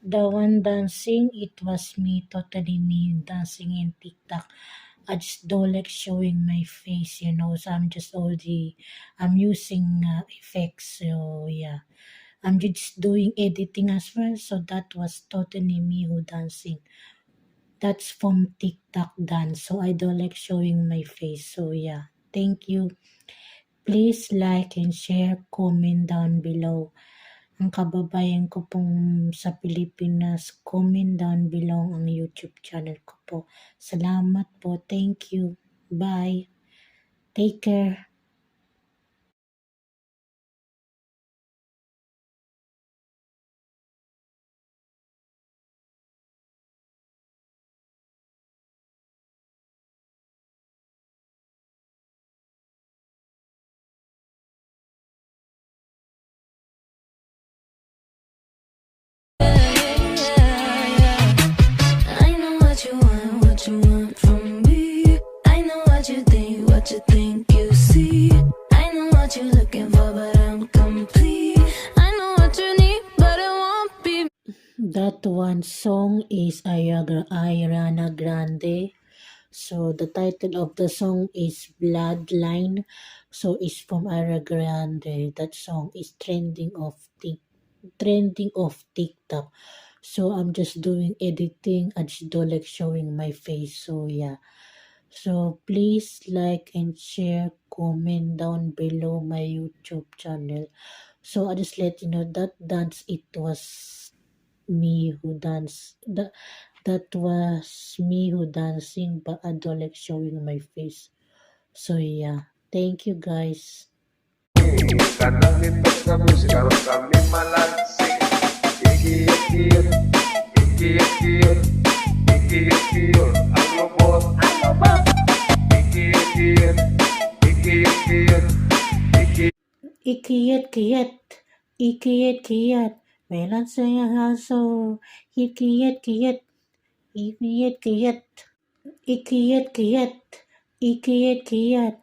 The one dancing, it was me, totally me dancing in TikTok. I just don't like showing my face, so I'm using effects, so yeah. I'm just doing editing as well, so that was totally me who dancing. That's from TikTok dance, so I don't like showing my face, so yeah. Thank you. Please like and share, comment down below. Ang kababayan ko pong sa Pilipinas, comment down below ang YouTube channel ko po. Salamat po. Thank you. Bye. Take care. I know what you want from me. I know what you think you see. I know what you're looking for, but I'm complete. I know what you need, but it won't be. That one song is Ariana Grande. So the title of the song is Bloodline. So it's from Ariana Grande. That song is trending of TikTok. So I'm just doing editing. I just don't like showing my face. So yeah. So please like and share, comment down below my YouTube channel. So I just let you know that dance, it was me who danced. That was me who dancing, but I don't like showing my face. So yeah. Thank you guys. Kanang nindot nga musika ron kami malansing. Ikiyot-kiyot, ikiyot-kiyot, ikiyot-kiyot, ang lubot, ikiyot-kiyot, ikiyot-kiyot, Ikiyat-kiyat, ikiyat-kiyat, meron sa haso. Ikiyat-kiyat, ikiyat-kiyat, ikiyat-kiyat, ikiyat-kiyat.